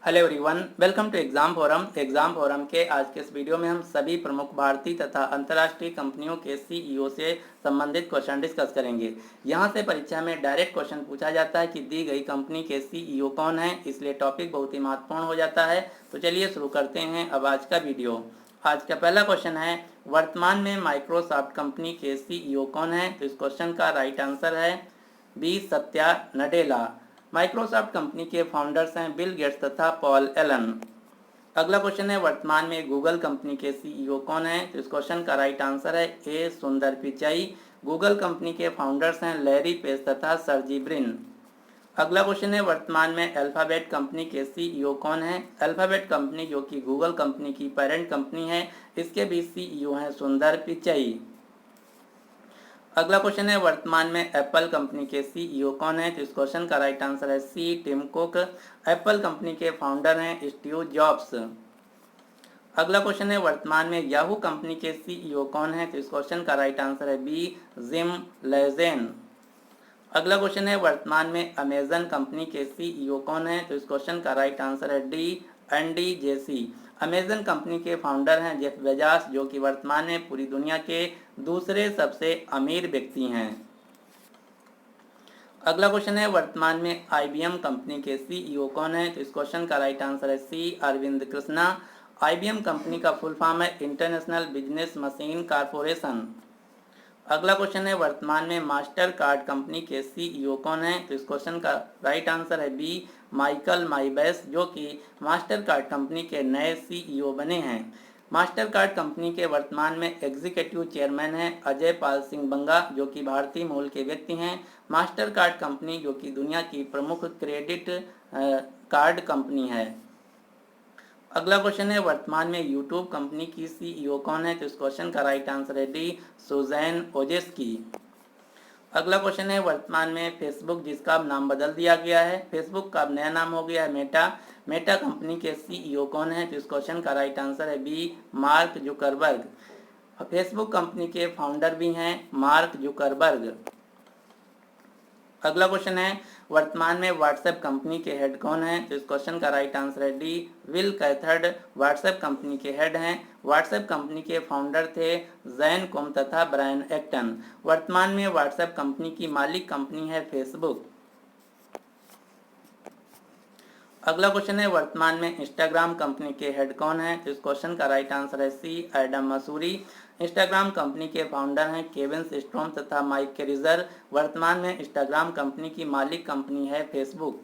Hello everyone, welcome to exam forum. Exam forum के आज के इस वीडियो में हम सभी प्रमुख भारतीय तथा अंतर्राष्ट्रीय कंपनियों के सीईओ से संबंधित क्वेश्चन डिस्कस करेंगे। यहां से परीक्षा में डायरेक्ट क्वेश्चन पूछा जाता है कि दी गई कंपनी के सीईओ कौन है, इसलिए टॉपिक बहुत ही महत्वपूर्ण हो जाता है। तो चलिए शुरू करते हैं अब आज का वीडियो। आज का पहला क्वेश्चन है, वर्तमान में माइक्रोसॉफ्ट कंपनी के सीईओ कौन है? तो इस क्वेश्चन का राइट आंसर है B, Satya Nadella. Microsoft company के फाउंडर्स हैं बिल गेट्स तथा पॉल एलन। अगला क्वेश्चन है, वर्तमान में गूगल कंपनी के सीईओ कौन है? तो इस क्वेश्चन का राइट आंसर है ए, सुंदर पिचाई। गूगल कंपनी के फाउंडर्स हैं लैरी पेज तथा सर्जी ब्रिन। अगला क्वेश्चन है, वर्तमान में अल्फाबेट कंपनी के सीईओ कौन है? अल्फाबेट कंपनी जो कि गूगल कंपनी की पेरेंट कंपनी है, इसके भी सीईओ हैं सुंदर पिचाई। अगला क्वेश्चन है, वर्तमान में एप्पल कंपनी के सीईओ कौन है? तो इस क्वेश्चन का राइट आंसर है सी, टिम कुक। एप्पल कंपनी के फाउंडर हैं स्टीव जॉब्स। अगला क्वेश्चन है, वर्तमान में याहू कंपनी के सीईओ कौन है? तो इस क्वेश्चन का राइट आंसर है बी, जिम लेजेन। अगला क्वेश्चन है, वर्तमान में अमेजन कंपनी के सीईओ कौन है? तो इस क्वेश्चन का राइट आंसर है D, Andy Jassy. Amazon company के फाउंडर हैं जेफ बेजोस, जो कि वर्तमान में पूरी दुनिया के दूसरे सबसे अमीर व्यक्ति हैं। अगला क्वेश्चन है, वर्तमान में आईबीएम कंपनी के सीईओ कौन है? तो इस क्वेश्चन का राइट आंसर है सी, अरविंद कृष्णा। आईबीएम कंपनी का फुल फॉर्म है इंटरनेशनल बिजनेस मशीन कॉरपोरेशन। अगला क्वेश्चन है, वर्तमान में मास्टर कार्ड कंपनी के सीईओ कौन है? तो इस क्वेश्चन का राइट आंसर है बी, माइकल माइबैस, जो कि मास्टर कार्ड कंपनी के नए सीईओ बने हैं। मास्टर कार्ड कंपनी के वर्तमान में एग्जीक्यूटिव चेयरमैन हैं अजय पाल सिंह बंगा, जो कि भारतीय मूल के व्यक्ति हैं। मास्टर कार्ड कंपनी जो कि दुनिया की प्रमुख क्रेडिट कार्ड कंपनी है। अगला क्वेश्चन है, वर्तमान में यूट्यूब कंपनी की सीईओ कौन है? तो इस क्वेश्चन का राइट आंसर है डी, सुजैन ओजेस्की। अगला क्वेश्चन है, वर्तमान में फेसबुक जिसका अब नाम बदल दिया गया है, फेसबुक का अब नया नाम हो गया है मेटा। मेटा कंपनी के सीईओ कौन है? तो इस क्वेश्चन का राइट आंसर है B, Mark Zuckerberg. Facebook company के फाउंडर भी हैं मार्क जुकरबर्ग। अगला क्वेश्चन है, वर्तमान में व्हाट्सएप कंपनी के हेड कौन है? तो इस क्वेश्चन का राइट आंसर है डी, विल कैथर्ड व्हाट्सएप कंपनी के हेड हैं। व्हाट्सएप कंपनी के फाउंडर थे जैन कोम तथा ब्रायन एक्टन। वर्तमान में व्हाट्सएप कंपनी की मालिक कंपनी है फेसबुक। अगला क्वेश्चन है, वर्तमान में इंस्टाग्राम कंपनी के हेड कौन है? तो इस क्वेश्चन का राइट आंसर है सी, एडम मसूरी। इंस्टाग्राम कंपनी के फाउंडर हैं केविन स्ट्रॉम तथा माइक केरिजर। वर्तमान में इंस्टाग्राम कंपनी की मालिक कंपनी है फेसबुक।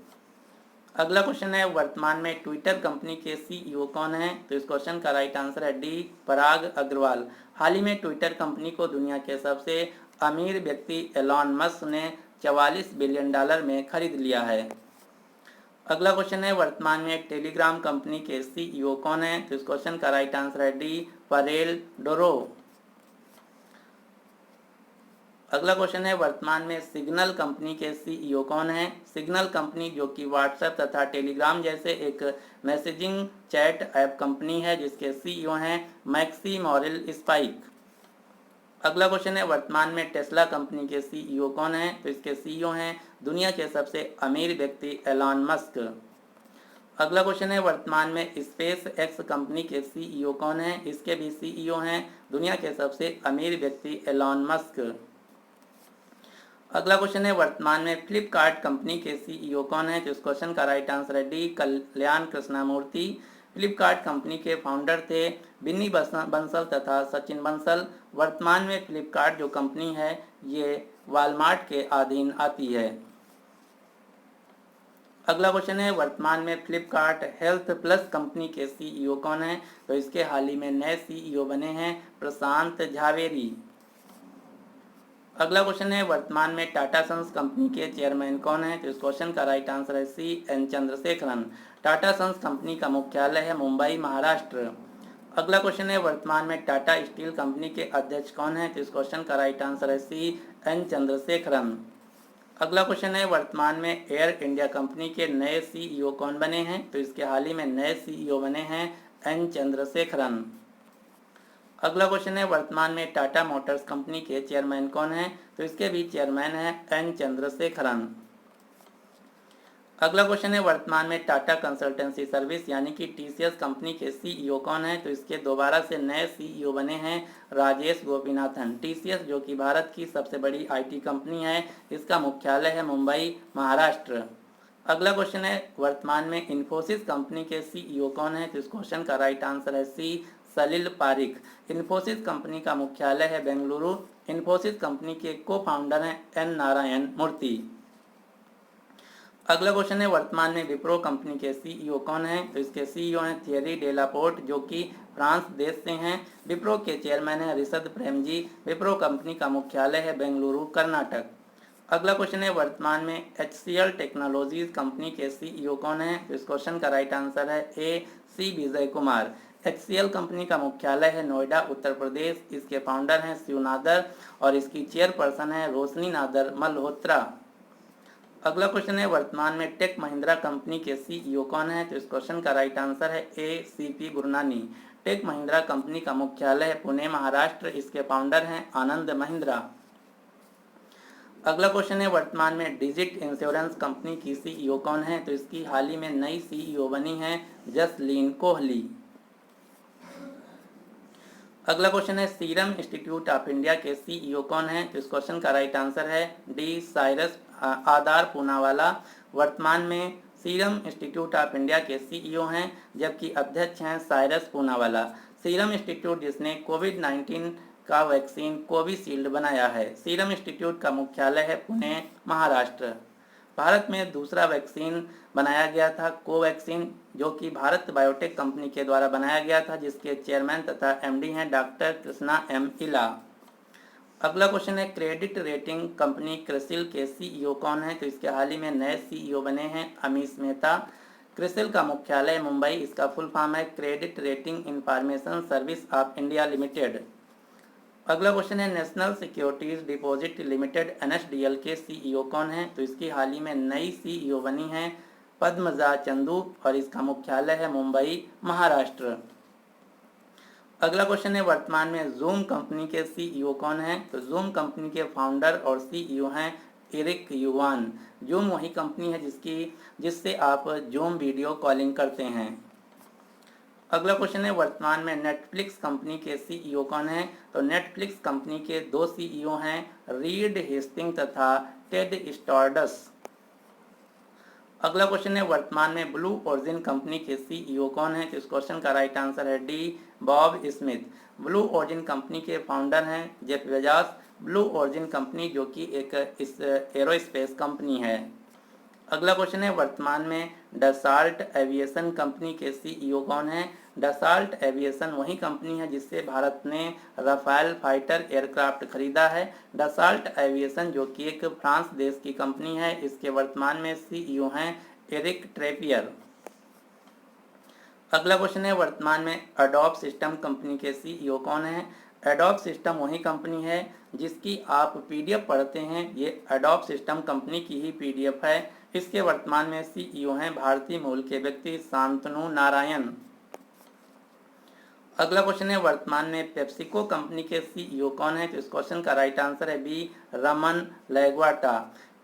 अगला क्वेश्चन है, वर्तमान में ट्विटर कंपनी के सीईओ कौन है? तो इस क्वेश्चन का राइट आंसर है डी, पराग अग्रवाल। हाल ही में ट्विटर कंपनी को दुनिया के सबसे अमीर व्यक्ति एलॉन मस्क ने $44 बिलियन में खरीद लिया है। अगला क्वेश्चन है, वर्तमान में टेलीग्राम कंपनी के सीईओ कौन है? तो इस क्वेश्चन का राइट आंसर है डी, परेल डोरो। अगला क्वेश्चन है, वर्तमान में सिग्नल कंपनी के सीईओ कौन है? सिग्नल कंपनी जो कि व्हाट्सएप तथा टेलीग्राम जैसे एक मैसेजिंग चैट ऐप कंपनी है, जिसके सीईओ हैं मैक्सी मॉरिल स्पाइक। अगला क्वेश्चन है, वर्तमान में टेस्ला कंपनी के सीईओ कौन है? तो इसके सीईओ हैं दुनिया के सबसे अमीर व्यक्ति एलॉन मस्क। अगला क्वेश्चन है, वर्तमान में स्पेस एक्स कंपनी के सीईओ कौन है? इसके भी सीईओ हैं दुनिया के सबसे अमीर व्यक्ति एलॉन मस्क। अगला क्वेश्चन है, वर्तमान में फ्लिपकार्ट कंपनी के सीईओ कौन है? तो इस क्वेश्चन का राइट आंसर है डी, कल्याण कृष्णमूर्ति। फ्लिपकार्ट कंपनी के फाउंडर थे बिन्नी बंसल तथा सचिन बंसल। वर्तमान में फ्लिपकार्ट जो कंपनी है ये वॉलमार्ट के अधीन आती है। अगला क्वेश्चन है, वर्तमान में फ्लिपकार्ट हेल्थ प्लस कंपनी के सीईओ कौन है? तो इसके हाल ही में नए सीईओ बने हैं प्रशांत झावेरी। अगला क्वेश्चन है, वर्तमान में टाटा सन्स कंपनी के चेयरमैन कौन है? तो इस क्वेश्चन का राइट आंसर है C, N Chandrasekaran. Tata Sons company का मुख्यालय है मुंबई, महाराष्ट्र। अगला क्वेश्चन है, वर्तमान में टाटा स्टील कंपनी के अध्यक्ष कौन है? तो इस क्वेश्चन का राइट आंसर है सी, एन चंद्रशेखरन। अगला क्वेश्चन है, वर्तमान में एयर इंडिया कंपनी के नए सीईओ कौन बने हैं? तो इसके हाल ही में नए सीईओ बने हैं एन चंद्रशेखरन। अगला क्वेश्चन है, वर्तमान में टाटा मोटर्स कंपनी के चेयरमैन कौन है? तो इसके भी चेयरमैन हैं एन चंद्रशेखरन। अगला क्वेश्चन है वर्तमान में टाटा कंसल्टेंसी सर्विस यानी कि टीसीएस कंपनी के सीईओ कौन है? तो इसके दोबारा से नए सीईओ बने हैं राजेश गोपीनाथन। टीसीएस जो कि भारत की सबसे बड़ी आईटी कंपनी है, इसका मुख्यालय है मुंबई, महाराष्ट्र। अगला क्वेश्चन है वर्तमान में इन्फोसिस कंपनी के सीईओ कौन है? तो इस क्वेश्चन का राइट आंसर है सी, सलिल पारिक। इन्फोसिस कंपनी का मुख्यालय है बेंगलुरु। इन्फोसिस कंपनी के को फाउंडर हैं एन नारायण मूर्ति। अगला क्वेश्चन है वर्तमान में विप्रो कंपनी के सीईओ कौन है? तो इसके सीईओ हैं थियरी डेलापोर्ट जो कि फ्रांस देश से हैं। विप्रो के चेयरमैन हैं ऋषभ प्रेम जी। विप्रो कंपनी का मुख्यालय है बेंगलुरु, कर्नाटक। अगला क्वेश्चन है वर्तमान में HCL टेक्नोलॉजीज कंपनी के सीईओ कौन है? तो इस क्वेश्चन का राइट आंसर है ए, सी विजय कुमार। HCL कंपनी का मुख्यालय है नोएडा, उत्तर प्रदेश। इसके फाउंडर हैं शिव नादर और इसकी चेयरपर्सन है रोशनी नादर मल्होत्रा। अगला क्वेश्चन है वर्तमान में टेक महिंद्रा कंपनी के सीईओ कौन है? तो इस क्वेश्चन का राइट आंसर है A, CP Gurnani. Tech Mahindra company का मुख्यालय है पुणे, महाराष्ट्र। इसके फाउंडर हैं आनंद महिंद्रा। अगला क्वेश्चन है वर्तमान में डिजिट इंश्योरेंस कंपनी की सीईओ कौन है? तो इसकी हाल ही में नई सीईओ बनी है जसलीन कोहली। अगला क्वेश्चन है सीरम इंस्टीट्यूट ऑफ इंडिया के सीईओ कौन है? तो इस क्वेश्चन का राइट आंसर है डी, साइरस आदार पूनावाला। वर्तमान में सीरम इंस्टीट्यूट ऑफ इंडिया के सीईओ हैं जबकि अध्यक्ष हैं साइरस पूनावाला। सीरम इंस्टीट्यूट जिसने कोविड-19 का वैक्सीन कोविशील्ड बनाया है। सीरम इंस्टीट्यूट का मुख्यालय है पुणे, महाराष्ट्र। भारत में दूसरा वैक्सीन बनाया गया था कोवैक्सीन जो कि भारत बायोटेक कंपनी के द्वारा बनाया गया था, जिसके चेयरमैन तथा एमडी हैं डॉक्टर कृष्णा एम इला। अगला क्वेश्चन है क्रेडिट रेटिंग कंपनी क्रिसिल के सीईओ कौन है? तो इसके हाल ही में नए सीईओ बने हैं अमीश मेहता। क्रिसिल का मुख्यालय मुंबई। इसका फुल फॉर्म है credit rating information service of India limited. अगला क्वेश्चन है national securities deposit limited NSDL के सीईओ कौन है? तो इसकी हाल ही में नई सीईओ बनी है पद्मजा चंदू और इसका मुख्यालय है मुंबई, महाराष्ट्र। अगला क्वेश्चन है वर्तमान में जूम कंपनी के सीईओ कौन है? तो जूम कंपनी के फाउंडर और सीईओ हैं एरिक युवान। जूम वही कंपनी है जिससे आप जूम वीडियो कॉलिंग करते हैं। अगला क्वेश्चन है वर्तमान में नेटफ्लिक्स कंपनी के सीईओ कौन है? तो नेटफ्लिक्स कंपनी के दो सीईओ हैं रीड हेस्टिंग तथा टेड स्टॉर्डस। अगला क्वेश्चन है वर्तमान में ब्लू ओरिजिन कंपनी के सीईओ कौन है? तो इस क्वेश्चन का राइट आंसर है D, Bob Smith. Blue origin company के फाउंडर हैं Jeff Bezos. Blue origin company जो कि एक एरोस्पेस कंपनी है। अगला क्वेश्चन है वर्तमान में डसाल्ट एविएशन कंपनी के सीईओ कौन है? डसाल्ट एविएशन वही कंपनी है जिससे भारत ने राफेल फाइटर एयरक्राफ्ट खरीदा है। डसाल्ट एविएशन जो कि एक फ्रांस देश की कंपनी है, इसके वर्तमान में सीईओ हैं एरिक ट्रेपियर। अगला क्वेश्चन है वर्तमान में एडोब सिस्टम कंपनी के सीईओ कौन है? एडोब सिस्टम वही कंपनी है जिसकी आप पीडीएफ पढ़ते हैं, ये एडोब सिस्टम कंपनी की ही पीडीएफ है। इसके वर्तमान में सीईओ हैं भारतीय मूल के व्यक्ति शांतनु नारायण। अगला क्वेश्चन है वर्तमान में पेप्सिको कंपनी के सीईओ कौन है? तो इस क्वेश्चन का राइट आंसर है बी, रमन लैग्वाटा।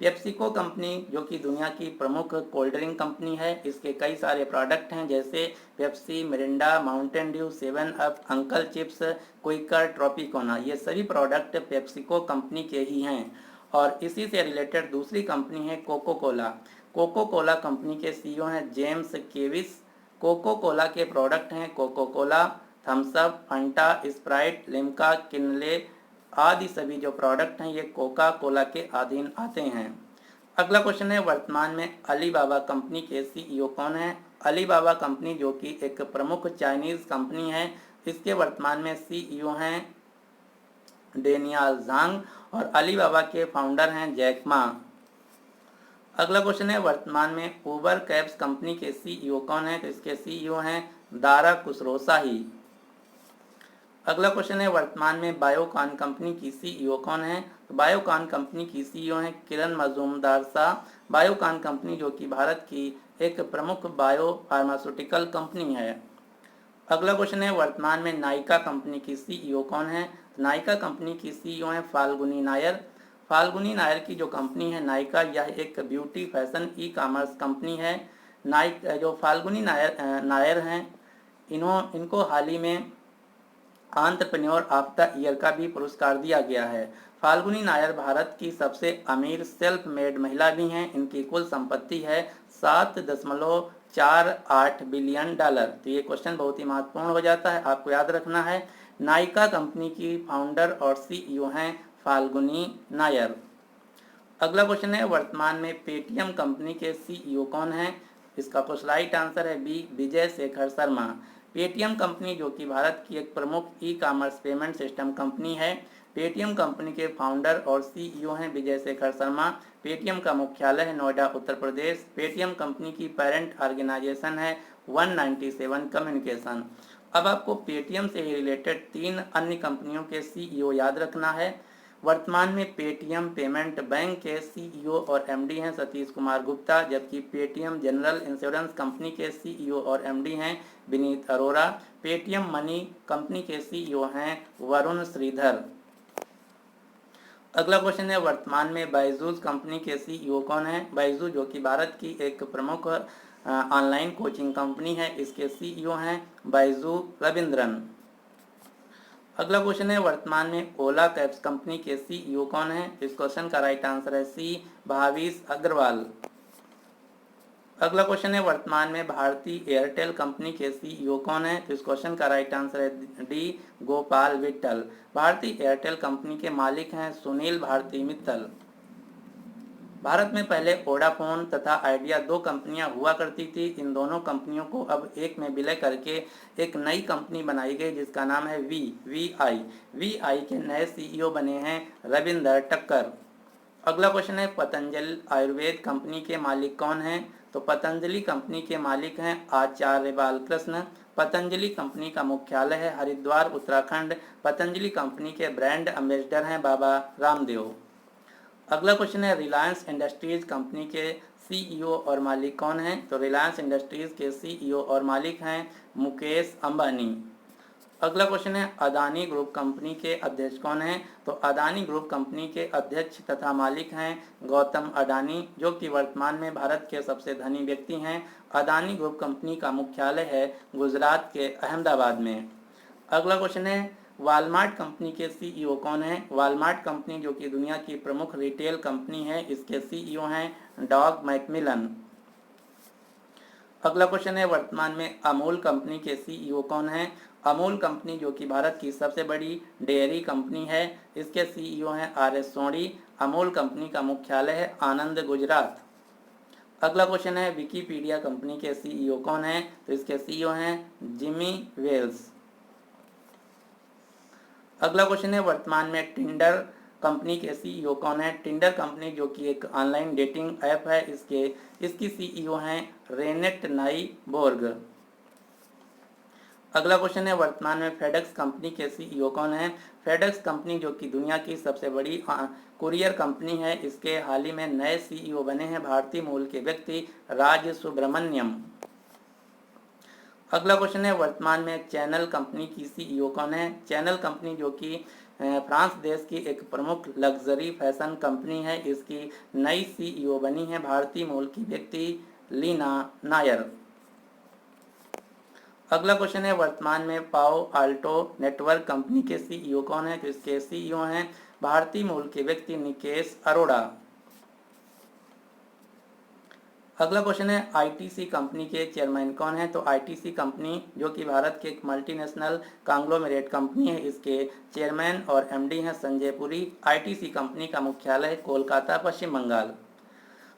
पेप्सिको कंपनी जो कि दुनिया की प्रमुख कोल्ड ड्रिंक कंपनी है, इसके कई सारे प्रोडक्ट हैं जैसे Pepsi, Mirinda, Mountain Dew, 7 up, Uncle Chipps, Quaker, Tropicana, ये सभी प्रोडक्ट पेप्सिको कंपनी के ही हैं। और इसी से रिलेटेड दूसरी कंपनी है Coca Cola. Coca Cola company के सीईओ हैं जेम्स केविस। कोको कोला के प्रोडक्ट हैं Coca Cola, Thums Up, Fanta, Sprite, Limca, Kinley आदि सभी जो प्रोडक्ट हैं ये कोका कोला के अधीन आते हैं। अगला क्वेश्चन है वर्तमान में अलीबाबा कंपनी के सीईओ कौन है? अलीबाबा कंपनी जो कि एक प्रमुख चाइनीज कंपनी है, इसके वर्तमान में सीईओ हैं डेनियल झांग और अलीबाबा के फाउंडर हैं जैक मा। अगला क्वेश्चन है वर्तमान में उबर कैब्स कंपनी के सीईओ कौन है? तो इसके सीईओ हैं दारा कुशरोशाही। अगला क्वेश्चन है वर्तमान में बायोकॉन कंपनी की सीईओ कौन है? तो बायोकॉन कंपनी की सीईओ हैं किरण मजूमदार शाह। बायोकॉन कंपनी जो कि भारत की एक प्रमुख बायो फार्मास्यूटिकल कंपनी है। अगला क्वेश्चन है वर्तमान में नायका कंपनी की सीईओ कौन है? नायका कंपनी की सीईओ हैं फाल्गुनी नायर। फाल्गुनी नायर की जो कंपनी है नायका, यह एक beauty fashion e commerce company है। जो फाल्गुनी नायर हैं, इनको हाल ही में एंटरप्रेन्योर ऑफ द ईयर का भी पुरस्कार दिया गया है। फाल्गुनी नायर भारत की सबसे अमीर सेल्फ मेड महिला भी हैं। इनकी कुल संपत्ति है $7.48 बिलियन। तो ये क्वेश्चन बहुत ही महत्वपूर्ण हो जाता है, आपको याद रखना है। नायका कंपनी की फाउंडर और सीईओ हैं फाल्गुनी नायर। अगला क्वेश्चन है, वर्तमान में पेटीएम कंपनी के सीईओ कौन हैं? इसका कुछ राइट आंसर है B, Vijay Shekhar Sharma. Paytm company जो कि भारत की एक प्रमुख e commerce payment system company है। पेटीएम कंपनी के फाउंडर और सीईओ हैं विजय शेखर शर्मा। पेटीएम का मुख्यालय है नोएडा, उत्तर प्रदेश। पेटीएम कंपनी की पेरेंट ऑर्गेनाइजेशन है 197 कम्युनिकेशन। अब आपको पेटीएम से रिलेटेड 3 अन्य कंपनियों के सीईओ याद रखना है। वर्तमान में पेटीएम पेमेंट बैंक के सीईओ और एमडी हैं सतीश कुमार गुप्ता, जबकि पेटीएम जनरल इंश्योरेंस कंपनी के सीईओ और एमडी हैं Vineet Arora. Paytm money company के सीईओ हैं वरुण श्रीधर। अगला क्वेश्चन है, वर्तमान में बायजूस कंपनी के सीईओ कौन है? बायजूस जो कि भारत की एक प्रमुख ऑनलाइन कोचिंग कंपनी है, इसके सीईओ हैं बायजू रविंद्रन। अगला क्वेश्चन है, वर्तमान में ओला कैब्स कंपनी के सीईओ कौन है? इस क्वेश्चन का राइट आंसर है सी, भाविश अग्रवाल। अगला क्वेश्चन है, वर्तमान में भारती एयरटेल कंपनी के सीईओ कौन है? तो इस क्वेश्चन का राइट आंसर है D, Gopal Vittal. Bharti Airtel company के मालिक हैं सुनील भारती मित्तल। भारत में पहले वोडाफोन तथा आइडिया 2 कंपनियां हुआ करती थी। इन दोनों कंपनियों को अब एक में विलय करके एक नई कंपनी बनाई गई जिसका नाम है वी आई के नए सीईओ बने हैं रविंदर टक्कर। अगला क्वेश्चन है, पतंजलि आयुर्वेद कंपनी के मालिक कौन हैं? तो पतंजलि कंपनी के मालिक हैं आचार्य बालकृष्ण। पतंजलि कंपनी का मुख्यालय है हरिद्वार, उत्तराखंड। पतंजलि कंपनी के ब्रांड एम्बेसडर हैं बाबा रामदेव। अगला क्वेश्चन है, रिलायंस इंडस्ट्रीज कंपनी के सीईओ और मालिक कौन हैं? तो रिलायंस इंडस्ट्रीज के सीईओ और मालिक हैं मुकेश अंबानी। अगला क्वेश्चन है, अदानी ग्रुप कंपनी के अध्यक्ष कौन हैं? तो अदानी ग्रुप कंपनी के अध्यक्ष तथा मालिक हैं गौतम अडानी, जो कि वर्तमान में भारत के सबसे धनी व्यक्ति हैं। अदानी ग्रुप कंपनी का मुख्यालय है गुजरात के अहमदाबाद में। अगला क्वेश्चन है, वॉलमार्ट कंपनी के सीईओ कौन है? वॉलमार्ट कंपनी जो कि दुनिया की प्रमुख रिटेल कंपनी है, इसके सीईओ हैं डॉग मैकमिलन। अगला क्वेश्चन है, वर्तमान में अमूल कंपनी के सीईओ कौन है? अमूल कंपनी जो कि भारत की सबसे बड़ी डेयरी कंपनी है, इसके सीईओ हैं आर.एस. सोनी। अमूल कंपनी का मुख्यालय है आनंद, गुजरात। अगला क्वेश्चन है, विकिपीडिया कंपनी के सीईओ कौन है? तो इसके सीईओ हैं जिमी वेल्स। अगला क्वेश्चन है, वर्तमान में टिंडर कंपनी के सीईओ कौन है? टिंडर कंपनी जो कि एक ऑनलाइन डेटिंग ऐप है, इसकी सीईओ हैं रेनेट नाई बोर्ग। अगला क्वेश्चन है, वर्तमान में फेडेक्स कंपनी के सीईओ कौन है? फेडेक्स कंपनी जो कि दुनिया की सबसे बड़ी कुरियर कंपनी है, इसके हाल ही में नए सीईओ बने हैं भारतीय मूल के व्यक्ति राज सुब्रमण्यम। अगला क्वेश्चन है, वर्तमान में चैनल कंपनी की सीईओ कौन है? चैनल कंपनी जो कि फ्रांस देश की एक प्रमुख लग्जरी फैशन कंपनी है, इसकी नई सीईओ बनी है भारतीय मूल की व्यक्ति लीना नायर। अगला क्वेश्चन है, वर्तमान में पाओ आल्टो नेटवर्क कंपनी के सीईओ कौन है? तो इसके सीईओ हैं भारतीय मूल के व्यक्ति निकेश अरोड़ा। अगला क्वेश्चन है, आईटीसी कंपनी के चेयरमैन कौन है? तो आईटीसी कंपनी जो कि भारत की एक मल्टीनेशनल कांग्लोमेरेट कंपनी है, इसके चेयरमैन और एमडी हैं संजय पुरी। आईटीसी कंपनी का मुख्यालय है कोलकाता, पश्चिम बंगाल।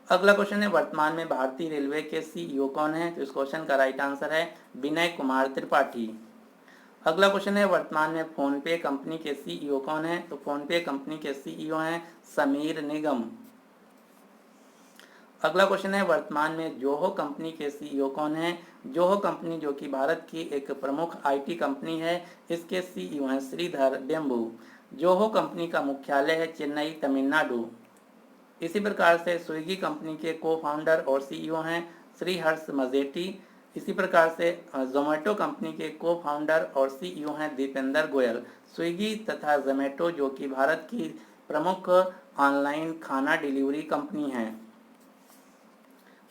अगला क्वेश्चन है, वर्तमान में भारतीय रेलवे के सीईओ कौन है? तो इस क्वेश्चन का राइट आंसर है विनय कुमार त्रिपाठी। अगला क्वेश्चन है, वर्तमान में फोनपे कंपनी के सीईओ कौन है? तो फोनपे कंपनी के सीईओ हैं समीर निगम। अगला क्वेश्चन है, वर्तमान में जोहो कंपनी के सीईओ कौन है? जोहो कंपनी जो कि भारत की एक प्रमुख आईटी कंपनी है, इसके सीईओ हैं श्रीधर बेम्बू। जोहो कंपनी का मुख्यालय है चेन्नई, तमिलनाडु। इसी प्रकार से स्विगी कंपनी के को फाउंडर और सीईओ हैं श्रीहर्ष मजेटी। इसी प्रकार से जोमेटो कंपनी के को फाउंडर और सीईओ हैं दीपेंद्र गोयल। स्विगी तथा जोमेटो जो कि भारत की प्रमुख ऑनलाइन खाना डिलीवरी कंपनी है।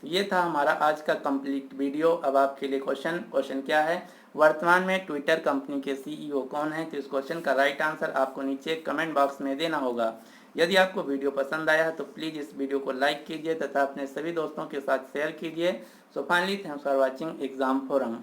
ये था हमारा आज का कंप्लीट वीडियो। अब आपके लिए क्वेश्चन क्या है, वर्तमान में ट्विटर कंपनी के सीईओ कौन है? तो इस क्वेश्चन का राइट आंसर आपको नीचे कमेंट बॉक्स में देना होगा। यदि आपको वीडियो पसंद आया है तो प्लीज़ इस वीडियो को लाइक कीजिए तथा अपने सभी दोस्तों के साथ शेयर कीजिए। So finally thanks for watching exam forum.